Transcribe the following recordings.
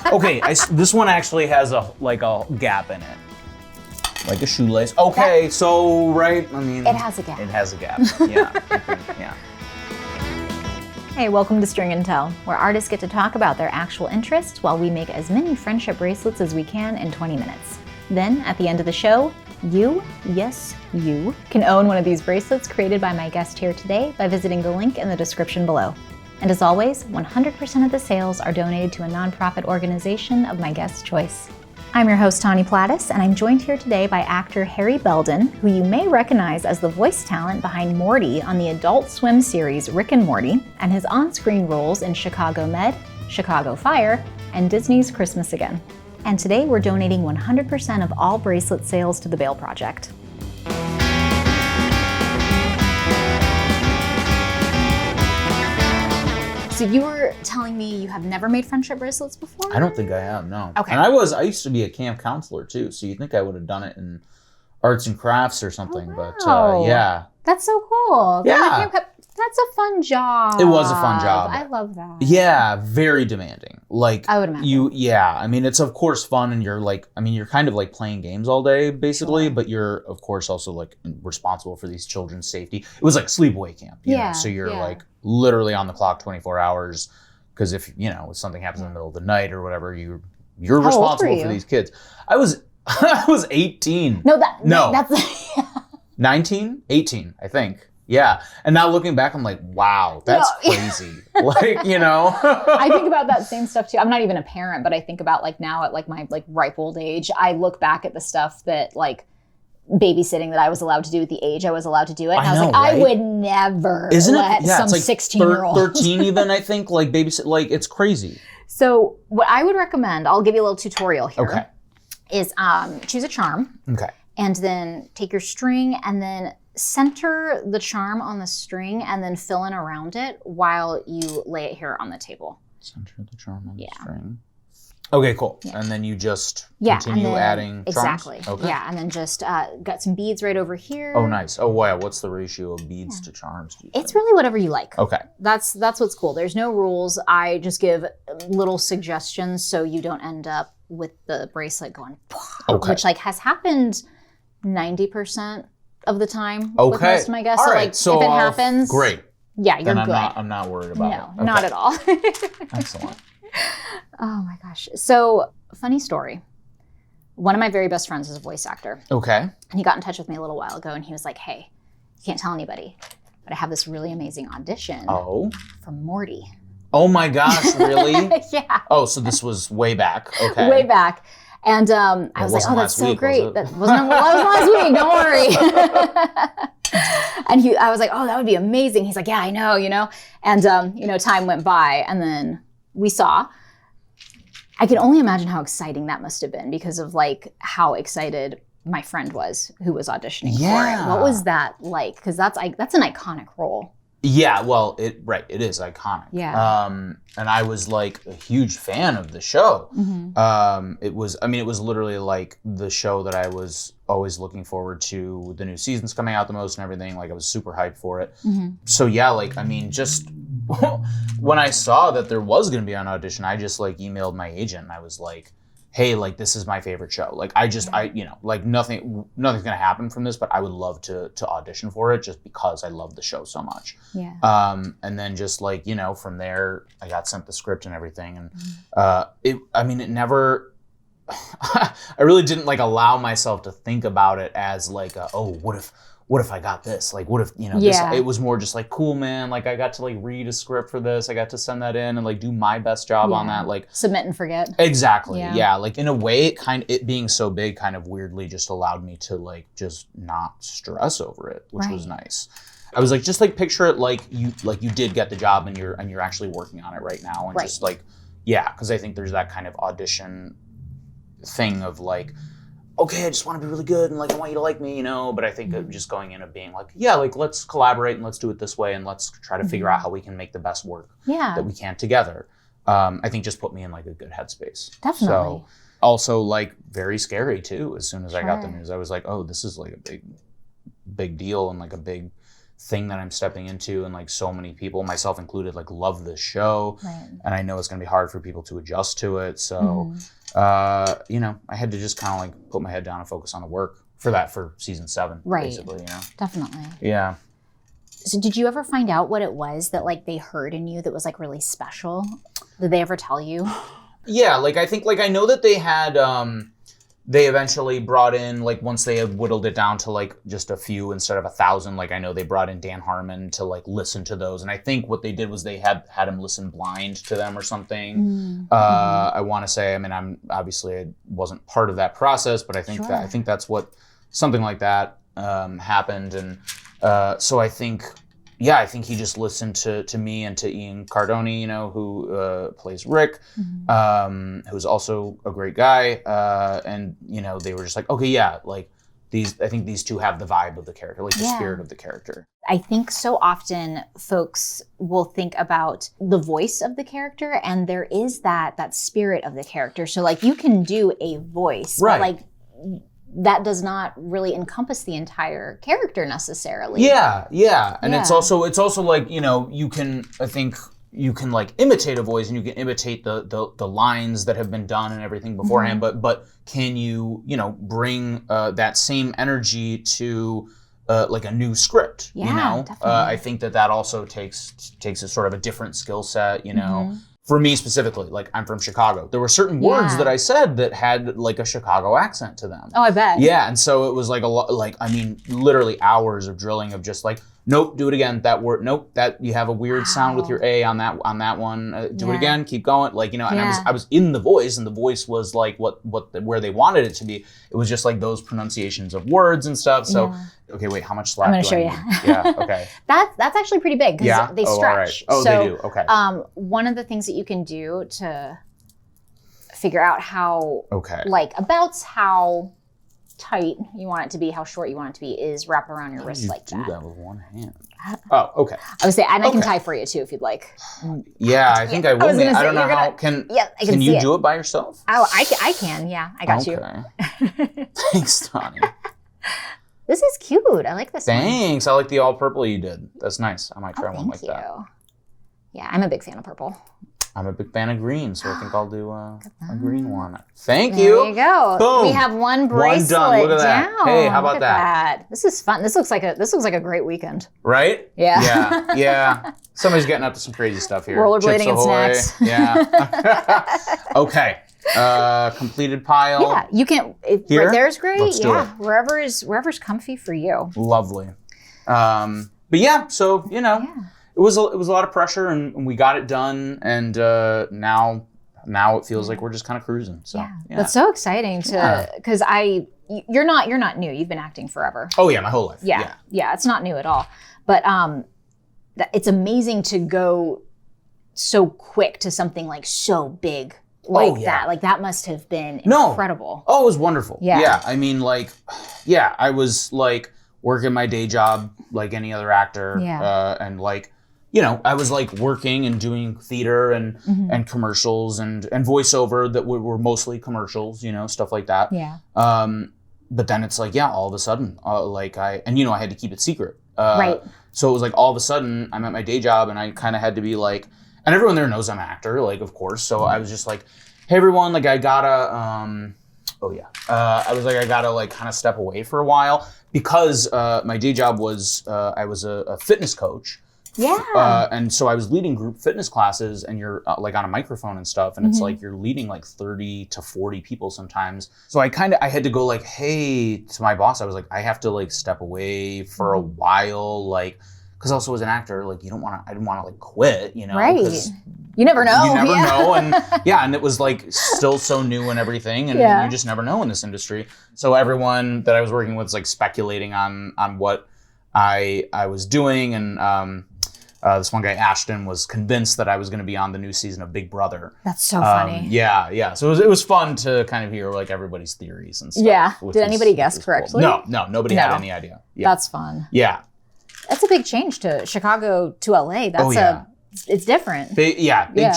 Okay, this one actually has a gap in it. Like a shoelace. Okay, so, right, I mean... It has a gap. It has a gap, yeah. Yeah. Hey, welcome to String and Tell, where artists get to talk about their actual interests while we make as many friendship bracelets as we can in 20 minutes. Then, at the end of the show, you, yes, you, can own one of these bracelets created by my guest here today by visiting the link in the description below. And as always, 100% of the sales are donated to a nonprofit organization of my guest's choice. I'm your host, Tawny Platis, and I'm joined here today by actor Harry Belden, who you may recognize as the voice talent behind Morty on the Adult Swim series Rick and Morty, and his on-screen roles in Chicago Med, Chicago Fire, and Disney's Christmas Again. And today we're donating 100% of all bracelet sales to the Bail Project. So you were telling me you have never made friendship bracelets before? I don't think I have, no. Okay. And I used to be a camp counselor too, so you'd think I would have done it in arts and crafts or something, but yeah. That's so cool. Yeah. That's a fun job. It was a fun job. I love that. Yeah, very demanding. Like, I would imagine. I mean, it's of course fun, and you're kind of like playing games all day, basically, Sure. but you're of course also like responsible for these children's safety. It was like sleepaway camp, you know? So you're like literally on the clock 24 hours, because if something happens in the middle of the night or whatever, you're responsible for these kids. I was 18. That's 19, 18, I think. Yeah. And now looking back, I'm like, wow, that's crazy. Like, I think about that same stuff too. I'm not even a parent, but I think about like now at like my like ripe old age, I look back at the stuff that like babysitting that I was allowed to do at the age I was allowed to do it. And I was like, right? I would never let some 16-year-old. 13 even, I think, like babysit, like it's crazy. So what I would recommend, I'll give you a little tutorial here, okay. Is choose a charm. Okay. And then take your string and then center the charm on the string and then fill in around it while you lay it here on the table. Center the charm on the string. Okay, cool. Yeah. And then you just continue adding charms? Exactly. Okay. Yeah, and then just got some beads right over here. Oh, nice. Oh, wow. What's the ratio of beads to charms? It's really whatever you like. Okay. That's what's cool. There's no rules. I just give little suggestions so you don't end up with the bracelet going, which like has happened 90% of the time with most of my guests. All so right. like so if it happens, great. Yeah, you're then good. I'm not worried about it. No, not at all. Excellent. Oh my gosh. So, funny story. One of my very best friends is a voice actor. Okay. And he got in touch with me a little while ago and he was like, hey, you can't tell anybody, but I have this really amazing audition for Morty. Oh my gosh, really? Yeah. Oh, so this was way back. Okay. Way back. And I was like, oh, that's so great. That wasn't last week. Don't worry. And I was like, oh, that would be amazing. He's like, yeah, I know, And, time went by and then we saw. I can only imagine how exciting that must have been because of like how excited my friend was who was auditioning for it. What was that like? Because that's an iconic role. Yeah, well, it is iconic. Yeah. And I was like a huge fan of the show. Mm-hmm. It was literally like the show that I was always looking forward to. The new season's coming out the most and everything. Like I was super hyped for it. Mm-hmm. So yeah, just when I saw that there was going to be an audition, I just like emailed my agent and I was like, hey, like this is my favorite show. Like like nothing's going to happen from this, but I would love to audition for it just because I love the show so much. Yeah. And then just like, from there, I got sent the script and everything. And it never, I really didn't like allow myself to think about it as like, what if I got this? Like, what if, this, it was more just like, cool, man. Like I got to like read a script for this. I got to send that in and like do my best job on that. Like submit and forget. Exactly. Yeah. Like in a way, it being so big kind of weirdly just allowed me to like, just not stress over it, which was nice. I was like, just like picture it like you did get the job and you're actually working on it right now. And just like, cause I think there's that kind of audition thing of like, okay, I just want to be really good and like I want you to like me, but I think of just going in and being like, yeah, like let's collaborate and let's do it this way and let's try to figure out how we can make the best work that we can together. I think just put me in like a good headspace. Definitely. So also like very scary too. As soon as I got the news, I was like, oh, this is like a big deal and like a big thing that I'm stepping into, and like so many people, myself included, like love this show, Right. and I know it's going to be hard for people to adjust to it. So, you know, I had to just kind of like put my head down and focus on the work for season 7, Right. basically. You know, Definitely. yeah. So did you ever find out what it was that like they heard in you that was like really special? Did they ever tell you? Yeah, like I think like I know that they had they eventually brought in, like once they had whittled it down to like just a few instead of 1,000, like I know they brought in Dan Harmon to like listen to those. And I think what they did was they had him listen blind to them or something. I want to say, I mean, I wasn't part of that process, but I think Sure. I think that's what something like that happened. And so I think, yeah, I think he just listened to me and to Ian Cardoni, you know, who plays Rick, who's also a great guy. And, you know, they were just like, okay, yeah, like I think these two have the vibe of the character, like the spirit of the character. I think so often folks will think about the voice of the character, and there is that spirit of the character. So like you can do a voice, Right. but like that does not really encompass the entire character necessarily. Yeah. And Yeah. it's also like, you know, I think you can like imitate a voice and you can imitate the lines that have been done and everything beforehand, but can you know, bring that same energy to like a new script, you know? Definitely. I think that also takes a sort of a different skill set, you know? For me specifically, like I'm from Chicago. There were certain words that I said that had like a Chicago accent to them. Oh, I bet. Yeah, and so it was like a lot, like, I mean, literally hours of drilling of just like, nope, do it again. That word, nope, that you have a weird sound with your A on that one. Do it again, keep going. Like, you know, and I was in the voice, and the voice was like where they wanted it to be. It was just like those pronunciations of words and stuff. So, okay, wait, how much slack I'm going do to show I you. need? Yeah, okay. That's actually pretty big because they stretch. All right. Oh, so, they do. Okay. One of the things that you can do to figure out how, like, about how tight you want it to be, how short you want it to be, is wrap around your wrist like that. You do that with one hand. Oh, okay. I would say, and I can tie for you too if you'd like. Yeah, I think I will. I don't know how. Can you see do it by yourself? Oh, I can. Yeah, I got you. Thanks, Tawny. This is cute. I like this one. Thanks. I like the all purple you did. That's nice. I might try one like that. Yeah, I'm a big fan of purple. I'm a big fan of green, so I think I'll do a green one. Thank There you. you go. Boom. We have one bracelet done. Look at that. down. Hey, how about Look at that? This is fun. This looks like a great weekend. Right? Yeah. Yeah. Somebody's getting up to some crazy stuff here. Rollerblading Chips and ahoy. snacks. Yeah. Okay. Completed pile. Yeah, you can. Here? Right there's great. Let's do it. Wherever's comfy for you. Lovely. But yeah, so you know. Yeah. It was a lot of pressure, and we got it done, and now it feels like we're just kind of cruising. So yeah. That's so exciting because you're not new. You've been acting forever. Oh yeah, my whole life. Yeah, it's not new at all. But it's amazing to go so quick to something like so big like that. Like that must have been incredible. Oh, it was wonderful. Yeah. I mean, like, yeah, I was like working my day job like any other actor, and like. You know, I was like working and doing theater and commercials and voiceover that were mostly commercials, you know, stuff like that. Yeah. But then it's like, all of a sudden, I had to keep it secret. Right. So it was like all of a sudden I'm at my day job and I kind of had to be like, and everyone there knows I'm an actor, like, of course. So I was just like, hey, everyone, like I gotta, I was like, I gotta like kind of step away for a while because my day job was, I was a fitness coach. Yeah. And so I was leading group fitness classes and you're like on a microphone and stuff. And it's like, you're leading like 30 to 40 people sometimes. So I had to go like, hey, to my boss, I was like, I have to like step away for a while. Like, cause also as an actor, like I didn't want to like quit, you know? Right. You never know. You never know. And and it was like still so new and everything. And you just never know in this industry. So everyone that I was working with was like speculating on what I was doing. And, this one guy, Ashton, was convinced that I was going to be on the new season of Big Brother. That's so funny. Yeah. So it was fun to kind of hear like everybody's theories and stuff. Yeah. Did anybody guess correctly? Cool. No, nobody had any idea. Yeah. That's fun. Yeah. That's a big change to Chicago to LA. It's different. Big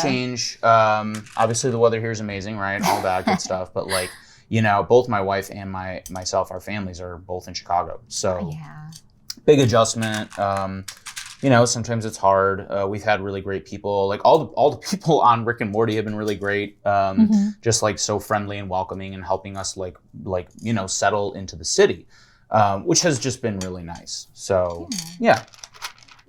change. Obviously the weather here is amazing, right? All that good stuff. But like, you know, both my wife and myself, our families are both in Chicago. So big adjustment. You know, sometimes it's hard. We've had really great people. Like all the people on Rick and Morty have been really great. Just like so friendly and welcoming and helping us like you know, settle into the city, which has just been really nice. So yeah.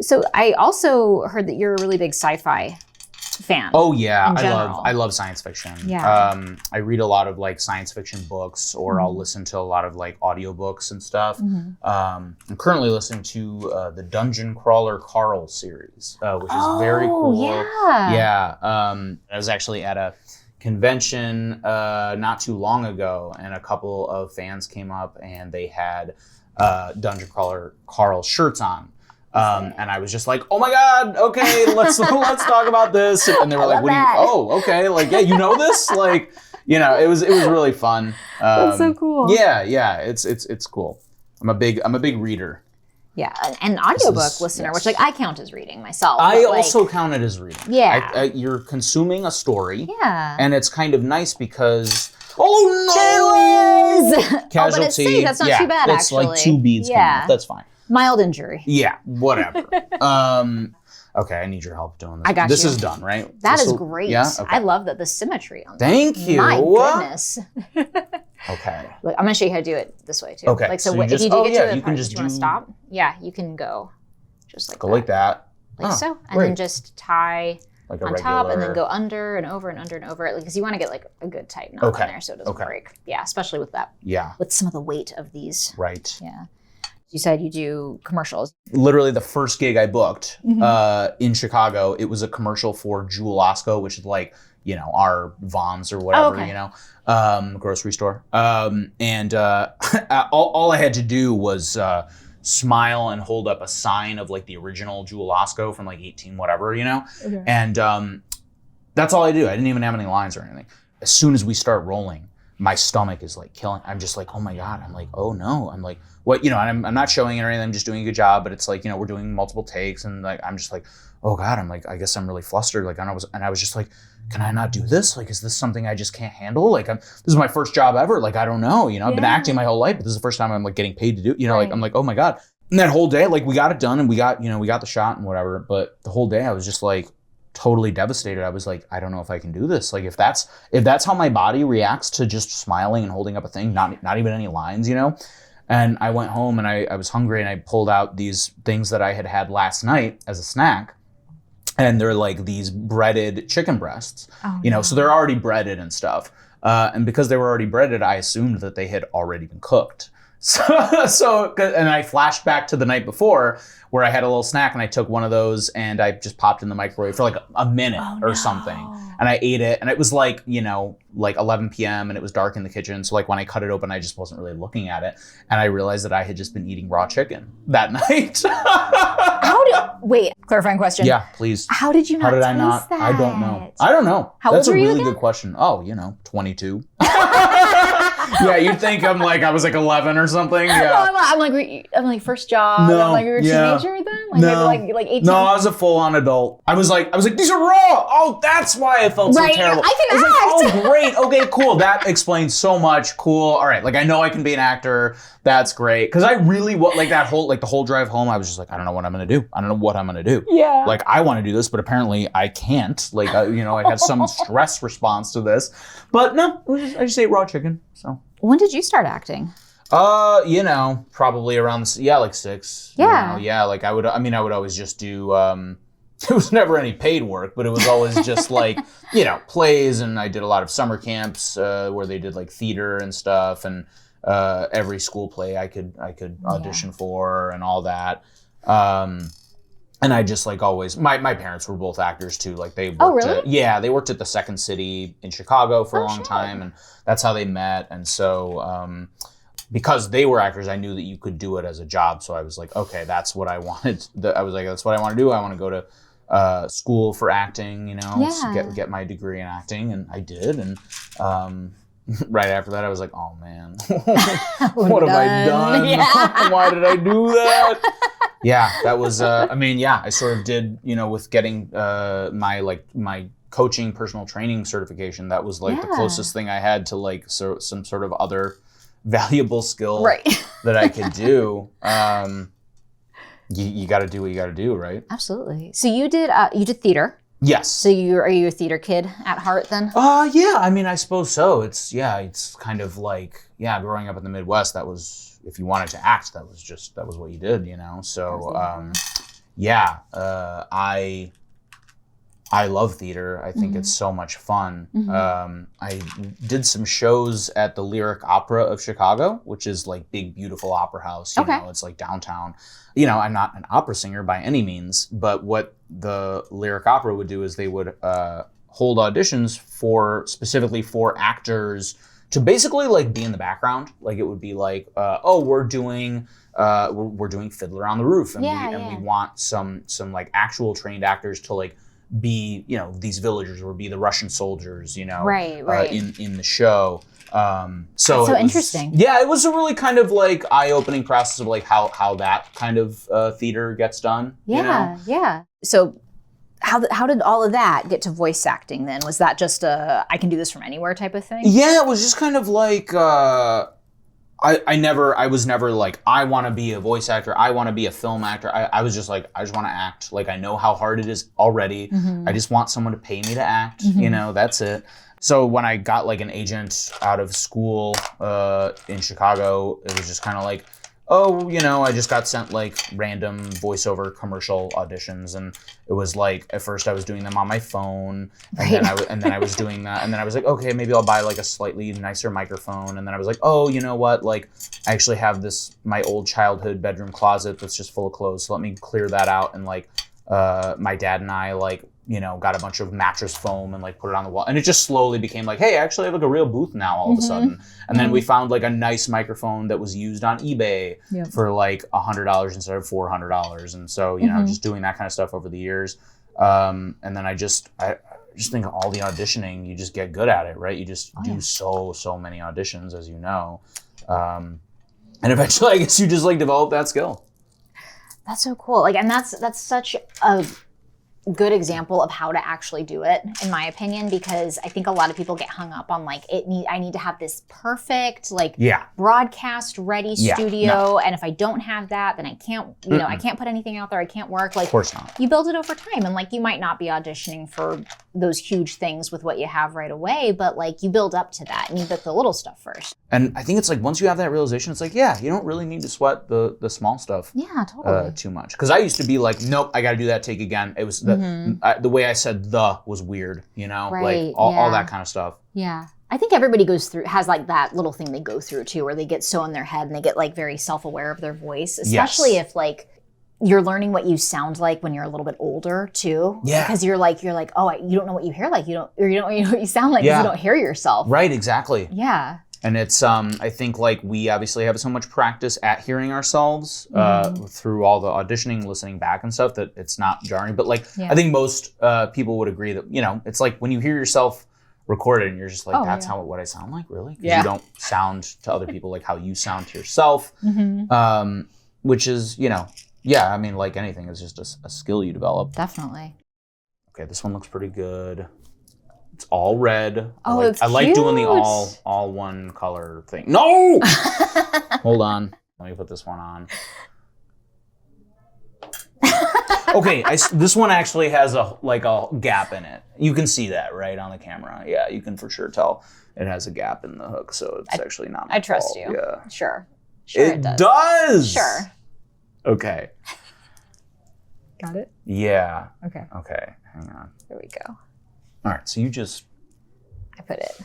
So I also heard that you're a really big sci-fi fan. Oh yeah, I love science fiction. Yeah. I read a lot of like science fiction books, or I'll listen to a lot of like audiobooks and stuff. I'm currently listening to the Dungeon Crawler Carl series, which is very cool. Yeah. I was actually at a convention not too long ago, and a couple of fans came up and they had Dungeon Crawler Carl shirts on. And I was just like, oh my God, okay, let's talk about this. And they were like, what do you, oh, okay. Like, yeah, you know this? Like, you know, it was really fun. That's so cool. Yeah. It's cool. I'm a big reader. Yeah, an audiobook listener, which like I count as reading myself. I also count it as reading. Yeah. You're consuming a story. Yeah. And it's kind of nice because, oh no! Casualty. Oh, but it's safe. That's not too bad, it's actually. like 2 beads. Yeah. That's fine. Mild injury. Yeah, whatever. Okay, I need your help doing this. I got this you. Is done, right? That is great. Yeah? Okay. I love the symmetry on that. Thank you. My goodness. Okay. Look, I'm going to show you how to do it this way, too. Okay. Like, so you if just, you do get to the you part can that just you want to stop, yeah, you can go just like go that. like that. Like so. And then just tie like on top and then go under and over and under and over. Because you want to get like a good tight knot on there so it doesn't break. Yeah, especially with that. Yeah. With some of the weight of these. Right. Yeah. You said you do commercials. Literally the first gig I booked in Chicago, it was a commercial for Jewel Osco, which is like, you know, our Vons or whatever, you know, grocery store. And all I had to do was smile and hold up a sign of like the original Jewel Osco from like 18 whatever, you know? Okay. And that's all I do. I didn't even have any lines or anything. As soon as we start rolling, my stomach is like killing. I'm just like, oh my God. I'm like, oh no. I'm like, what, you know, and I'm not showing it or anything. I'm just doing a good job, but it's like, you know, we're doing multiple takes and like, I'm just like, oh God, I'm like, I guess I'm really flustered. Like, I was just like, can I not do this? Like, is this something I just can't handle? Like, this is my first job ever. Like, I don't know, you know, I've been acting my whole life, but this is the first time I'm like getting paid to do, you know, like, I'm like, oh my God. And that whole day, like we got it done and we got the shot and whatever. But the whole day I was just like totally devastated. I was like, I don't know if I can do this. Like, if that's how my body reacts to just smiling and holding up a thing, not even any lines, you know? And I went home and I was hungry and I pulled out these things that I had last night as a snack. And they're like these breaded chicken breasts, you know, so they're already breaded and stuff. And because they were already breaded, I assumed that they had already been cooked. So, and I flashed back to the night before where I had a little snack and I took one of those and I just popped in the microwave for like a minute or something. And I ate it and it was like, you know, like 11 p.m. and it was dark in the kitchen. So like when I cut it open, I just wasn't really looking at it. And I realized that I had just been eating raw chicken that night. Wait, clarifying question. Yeah, please. How did you not taste that? I don't know. How That's old were a you really again? good question. Oh, you know, 22. Yeah, you'd think I was like 11 or something. Yeah. No, I'm like first job. No, I'm like, you were a teenager then? Like, no, maybe like 18. No, I was a full-on adult. I was like, these are raw. Oh, that's why I felt so terrible. I can act. Like, oh, great. Okay, cool. That explains so much. Cool. All right. Like, I know I can be an actor. That's great. Because I really the whole drive home, I was just like, I don't know what I'm gonna do. I don't know what I'm gonna do. Yeah. Like, I want to do this, but apparently I can't. Like, you know, I had some stress response to this. But no, I just ate raw chicken. So. When did you start acting? You know, probably around, like 6. Yeah. You know? Yeah, like I would always just do, it was never any paid work, but it was always just like, you know, plays. And I did a lot of summer camps where they did like theater and stuff. And every school play I could audition for and all that. And I just like always, my parents were both actors too. Like they worked they worked at the Second City in Chicago for a long time, and that's how they met. And so because they were actors, I knew that you could do it as a job. So I was like, okay, that's what I wanted. I was like, that's what I want to do. I want to go to school for acting, you know, get my degree in acting, and I did. And right after that, I was like, oh man, what have I done? Yeah. Why did I do that? Yeah, that was, I sort of did, you know, with getting my coaching personal training certification, that was like the closest thing I had to like some sort of other valuable skill that I could do. you got to do what you got to do, right? Absolutely. So you did theater. Yes. So are you a theater kid at heart then? Yeah. I mean, I suppose so. It's kind of like, growing up in the Midwest, that was, if you wanted to act, that was what you did, you know? So, I love theater. I think it's so much fun. I did some shows at the Lyric Opera of Chicago, which is like big, beautiful opera house. You know, it's like downtown. You know, I'm not an opera singer by any means, but what the Lyric Opera would do is they would hold auditions specifically for actors to basically like be in the background. Like it would be like, we're doing Fiddler on the Roof, and we want some like actual trained actors to like be, you know, these villagers or be the Russian soldiers, you know, in the show. So that's interesting. Yeah, it was a really kind of like eye-opening process of like how that kind of theater gets done. Yeah, you know? Yeah. So how did all of that get to voice acting then? Was that just I can do this from anywhere type of thing? Yeah, it was just kind of like I was never like, I want to be a voice actor. I want to be a film actor. I was just like, I just want to act. Like, I know how hard it is already. I just want someone to pay me to act. You know, that's it. So when I got like an agent out of school in Chicago, it was just kind of like, oh, you know, I just got sent like random voiceover commercial auditions, and it was like at first I was doing them on my phone, and then I was doing that, and then I was like, okay, maybe I'll buy like a slightly nicer microphone, and then I was like, oh, you know what, like I actually have my old childhood bedroom closet that's just full of clothes, so let me clear that out, and like my dad and I like, you know, got a bunch of mattress foam and like put it on the wall, and it just slowly became like, hey, actually I have like a real booth now all of a sudden. And then we found like a nice microphone that was used on eBay for like $100 instead of $400, and so you know, just doing that kind of stuff over the years. And then I just think all the auditioning, you just get good at it, right? You just do so many auditions, as you know, and eventually I guess you just like develop that skill. That's so cool. Like, and that's such a good example of how to actually do it, in my opinion, because I think a lot of people get hung up on like, I need to have this perfect like broadcast ready studio, and if I don't have that, then I can't, you know, I can't put anything out there, I can't work. Like, of course not. You build it over time, and like you might not be auditioning for those huge things with what you have right away, but like you build up to that and you get the little stuff first. And I think it's like once you have that realization, it's like, yeah, you don't really need to sweat the small stuff too much. Because I used to be like, nope, I got to do that take again. It was the way I said was weird, you know, like all that kind of stuff. Yeah. I think everybody has like that little thing they go through too, where they get so in their head and they get like very self-aware of their voice, especially if like you're learning what you sound like when you're a little bit older too. Yeah. Because you're like, oh, you don't know what you hear like. You don't know what you sound like because you don't hear yourself. Right. Exactly. Yeah. And it's, I think like we obviously have so much practice at hearing ourselves through all the auditioning, listening back and stuff, that it's not jarring. But like, I think most people would agree that, you know, it's like when you hear yourself recorded and you're just like, that's what I sound like, really? Because you don't sound to other people like how you sound to yourself, which is, you know, I mean, like anything, it's just a skill you develop. Definitely. Okay, this one looks pretty good. It's all red. Oh, I like doing the all one color thing. No! Hold on. Let me put this one on. Okay, this one actually has a gap in it. You can see that, right, on the camera. Yeah, you can for sure tell it has a gap in the hook, so it's actually not my I trust fault. you. Yeah. Sure, it does! Sure. Okay. Got it? Yeah. Okay. Hang on. There we go. All right, so you just... I put it,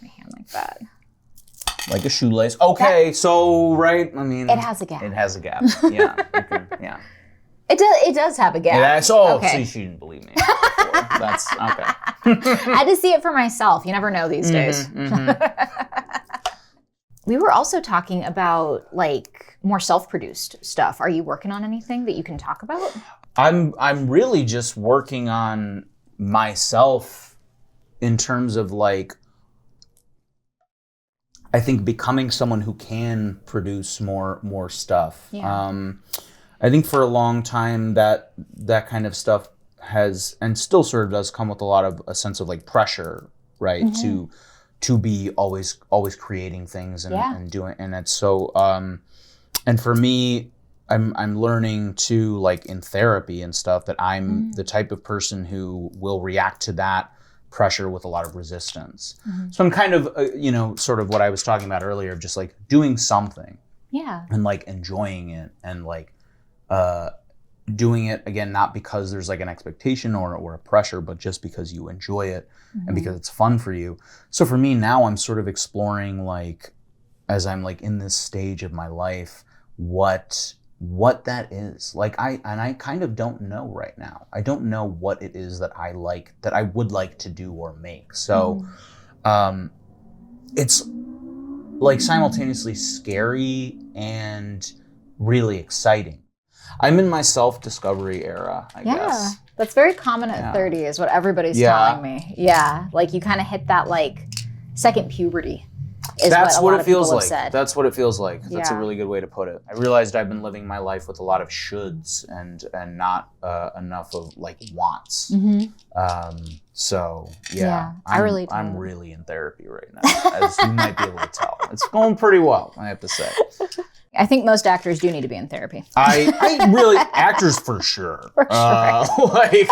my hand like that. Like a shoelace. Okay, so, right, I mean... It has a gap. It has a gap, yeah. Yeah. It does have a gap. So she didn't believe me. That's, okay. I had to see it for myself. You never know these days. We were also talking about, like, more self-produced stuff. Are you working on anything that you can talk about? I'm really just working on myself in terms of like, I think becoming someone who can produce more stuff. Yeah. I think for a long time that kind of stuff has, and still sort of does, come with a lot of a sense of like pressure, right? To be always creating things and doing, and it's so and for me, I'm learning to, like, in therapy and stuff, that I'm the type of person who will react to that pressure with a lot of resistance. So I'm kind of, sort of what I was talking about earlier, of just like doing something. Yeah. And like enjoying it, and like doing it again, not because there's like an expectation or a pressure, but just because you enjoy it and because it's fun for you. So for me now, I'm sort of exploring, like, as I'm like in this stage of my life, what that is. Like I kind of don't know right now. I don't know what it is that I like, that I would like to do or make. So it's like simultaneously scary and really exciting. I'm in my self-discovery era, I guess. That's very common at 30 is what everybody's telling me. Yeah, like you kind of hit that like second puberty. That's what it feels like. That's what it feels like. That's a really good way to put it. I realized I've been living my life with a lot of shoulds and not enough of like wants. So I really do. I'm really in therapy right now, as you might be able to tell. It's going pretty well, I have to say. I think most actors do need to be in therapy. I really, actors for sure. Like,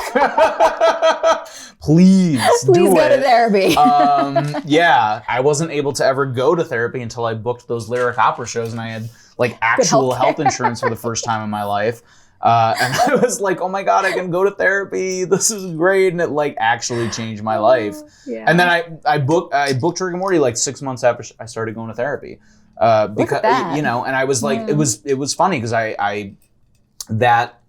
please go to therapy. I wasn't able to ever go to therapy until I booked those lyric opera shows, and I had like actual health insurance for the first time in my life. And I was like, oh my God, I can go to therapy. This is great. And it like actually changed my life. And then I booked Rick and Morty like 6 months after I started going to therapy. Because and I was like, it was funny because that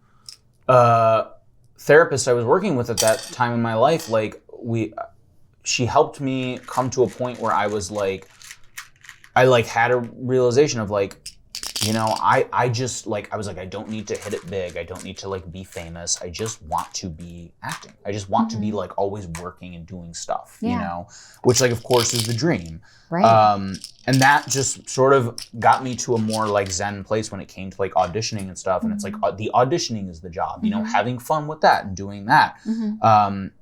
therapist I was working with at that time in my life, like she helped me come to a point where I was like, I like had a realization of like, I just like, I was like, I don't need to hit it big. I don't need to like be famous. I just want to be acting. I just want to be like always working and doing stuff, which like, of course, is the dream. Right. And that just sort of got me to a more like zen place when it came to like auditioning and stuff. And it's like the auditioning is the job, having fun with that and doing that.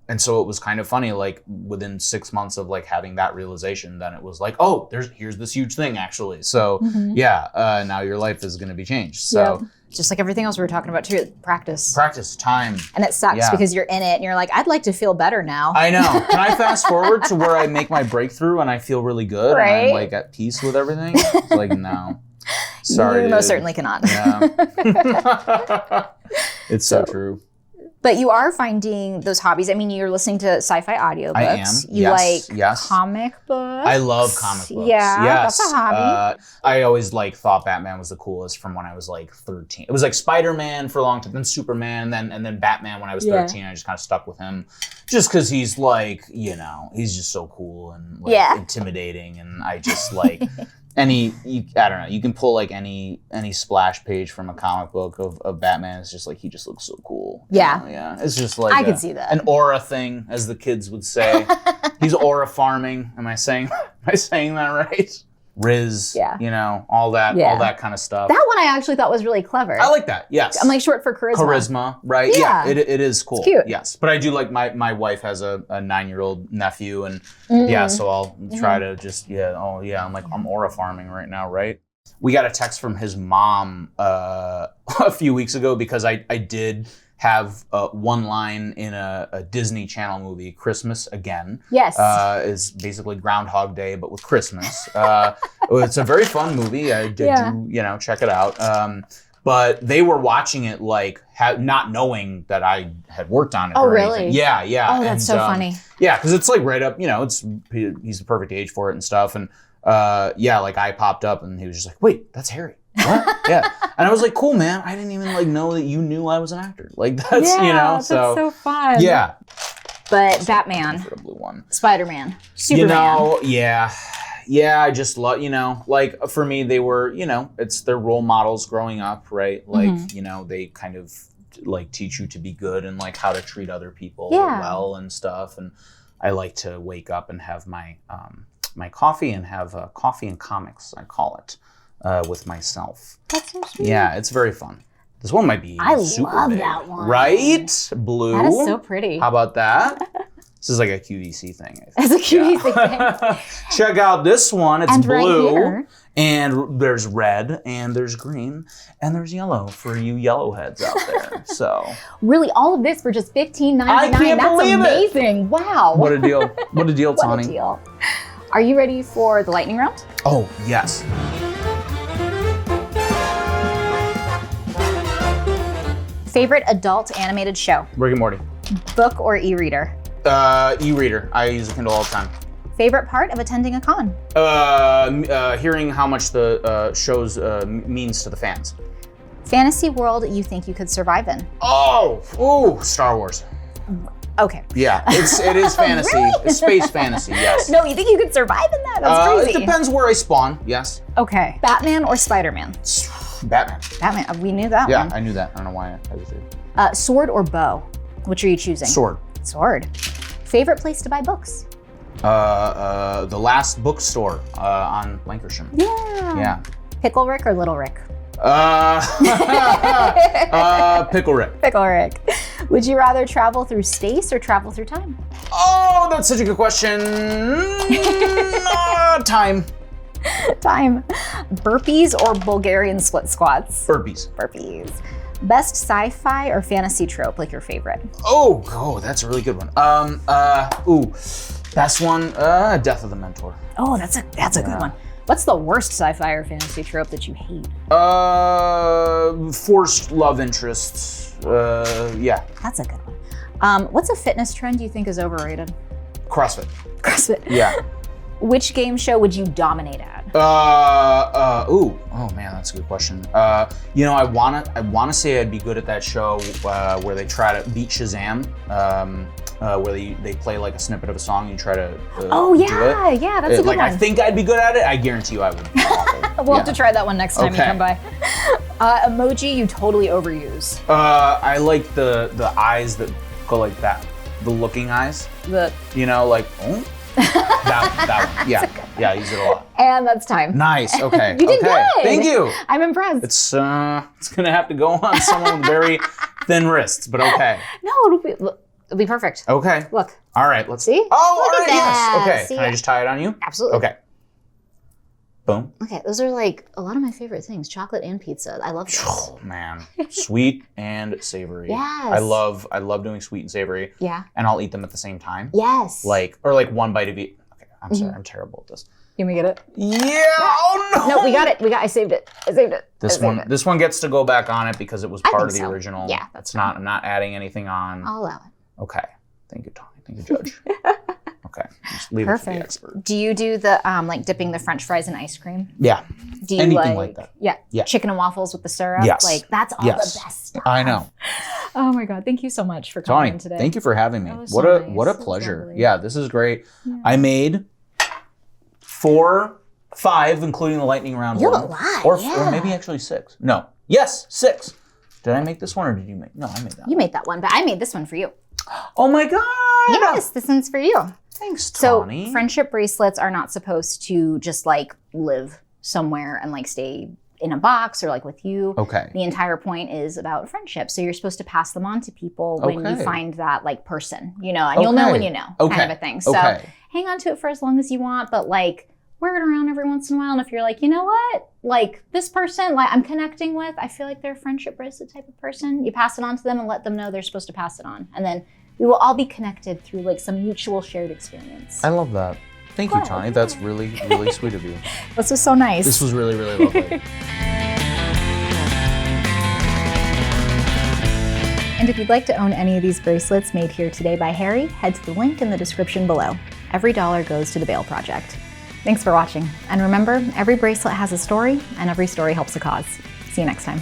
And so it was kind of funny, like within 6 months of like having that realization, then it was like, oh, here's this huge thing actually. So now your life is going to be changed. So just like everything else we were talking about too, practice, time. And it sucks because you're in it and you're like, I'd like to feel better now. I know. Can I fast forward to where I make my breakthrough and I feel really good and I'm like at peace with everything? It's like, no. Sorry. You most certainly cannot. Yeah. It's so true. But you are finding those hobbies. I mean, you're listening to sci-fi audiobooks. I am. You like comic books. I love comic books. Yeah, that's a hobby. I always like thought Batman was the coolest from when I was like 13. It was like Spider-Man for a long time, then Superman, and then Batman when I was 13. I just kind of stuck with him, just because he's like, he's just so cool and like intimidating, and I just like. I don't know, you can pull like any splash page from a comic book of Batman. It's just like, he just looks so cool. Yeah. It's just like I can see that. An aura thing, as the kids would say. He's aura farming. Am I saying that right? Riz, all that kind of stuff. That one I actually thought was really clever. I like that, yes. I'm like short for charisma. Charisma, right? Yeah, it is cool. It's cute. Yes, but I do like my wife has a 9-year-old nephew, and so I'll try to just, I'm like, I'm aura farming right now, right? We got a text from his mom a few weeks ago because I did have one line in a Disney Channel movie, Christmas Again. Yes. Is basically Groundhog Day, but with Christmas. It's a very fun movie. I did check it out. But they were watching it like not knowing that I had worked on it. Oh, or really? Anything. Yeah. Oh, that's so funny. Yeah, because it's like right up, he's the perfect age for it and stuff. And like I popped up and he was just like, wait, that's Harry. What? Yeah. And I was like, cool, man. I didn't even like know that you knew I was an actor. Like that's, that's so fun. Yeah. But Batman, for the blue one. Spider-Man, Superman. I just love, like for me, they were, it's their role models growing up, right? Like, they kind of like teach you to be good and like how to treat other people well and stuff. And I like to wake up and have my coffee and have coffee and comics, I call it. With myself. That's so sweet. Yeah, it's very fun. This one might be super love big. that one. Right? Blue. That is so pretty. How about that? This is like a QVC thing. It's a QVC thing. Check out this one. It's and blue. Right here. And there's red, and there's green, and there's yellow for you yellow heads out there. So really, all of this for just $15.99. I can't believe it. That's amazing. Wow. What a deal. What a deal, What Tawny. a deal. Are you ready for the lightning round? Oh, yes. Favorite adult animated show? Rick and Morty. Book or e-reader? E-reader. I use a Kindle all the time. Favorite part of attending a con? Hearing how much the shows means to the fans. Fantasy world you think you could survive in? Oh, Star Wars. Okay. Yeah, it is fantasy. Really? It's space fantasy, yes. No, you think you could survive in that? That's crazy. It depends where I spawn, yes. Okay. Batman or Spider-Man? Batman. Batman, we knew that Yeah, one. I knew that. I don't know why I hesitated. Sword or bow? Which are you choosing? Sword. Sword. Favorite place to buy books? The last bookstore on Lancashire. Yeah. Yeah. Pickle Rick or Little Rick? Pickle Rick. Pickle Rick. Would you rather travel through space or travel through time? Oh, that's such a good question. Time. Time. Burpees or Bulgarian split squats? Burpees. Burpees. Best sci-fi or fantasy trope, like your favorite? Oh, that's a really good one. Best one, Death of the Mentor. Oh, that's a good one. What's the worst sci-fi or fantasy trope that you hate? Forced love interests. Yeah. That's a good one. What's a fitness trend you think is overrated? CrossFit. CrossFit. Yeah. Which game show would you dominate at? Oh man, that's a good question. I wanna say I'd be good at that show where they try to beat Shazam. Where they play like a snippet of a song and you try to do it. Yeah, that's a good one. I think I'd be good at it. I guarantee you I would. We'll have to try that one next time you Okay. come by. Emoji you totally overuse. I like the eyes that go like that. The looking eyes. Oh. that one. Yeah, I use it a lot. And that's time. Nice. Okay. You did good. Thank you. I'm impressed. It's gonna have to go on someone with very thin wrists, but okay. No, it'll be perfect. Okay. Look. All right. Let's see. Oh, Look all at right. that. Yes. Okay. See? Can I just tie it on you? Absolutely. Okay. Boom. Okay, those are like a lot of my favorite things, chocolate and pizza. I love this. Oh man, sweet and savory. Yes. I love doing sweet and savory. Yeah. And I'll eat them at the same time. Yes. Like one bite of each. Okay. I'm sorry. I'm terrible at this. Can we get it? Yeah. Oh no. No, we got it. I saved it. This one gets to go back on it because it was part of the so. original. Yeah, that's I'm not adding anything on. I'll allow it. Okay. Thank you, Tawny. Thank you, Judge. Okay. Just leave it for the expert. Do you do the like dipping the French fries in ice cream? Yeah. Do you Anything like that. Yeah. Chicken and waffles with the syrup? Yes. Like that's all the best stuff. I know. Oh my God. Thank you so much for coming Tawny, in today. thank you for having me. That was What so a nice. what a That was pleasure. lovely. Yeah, this is great. Yeah. I made 5, including the lightning round You one. have a lot, Or yeah. maybe actually 6. No. Yes, 6. Did I make this one or did you make? No, I made that. You made that one, but I made this one for you. Oh my God. Yes, this one's for you. Thanks, So Tawny. friendship bracelets are not supposed to just like live somewhere and like stay in a box or like with you. Okay. The entire point is about friendship. So you're supposed to pass them on to people when you Okay. find that like person, and you'll know when you know, kind of a thing. So hang on to it for as long as you want, but like wear it around every once in a while. And if you're like, you know what, like this person, like I'm connecting with, I feel like they're a friendship bracelet type of person. You pass it on to them and let them know they're supposed to pass it on. And then we will all be connected through like some mutual shared experience. I love that. Thank you, Tawny. That's really, really sweet of you. This was so nice. This was really, really lovely. And if you'd like to own any of these bracelets made here today by Harry, head to the link in the description below. Every dollar goes to the Bail Project. Thanks for watching. And remember, every bracelet has a story, and every story helps a cause. See you next time.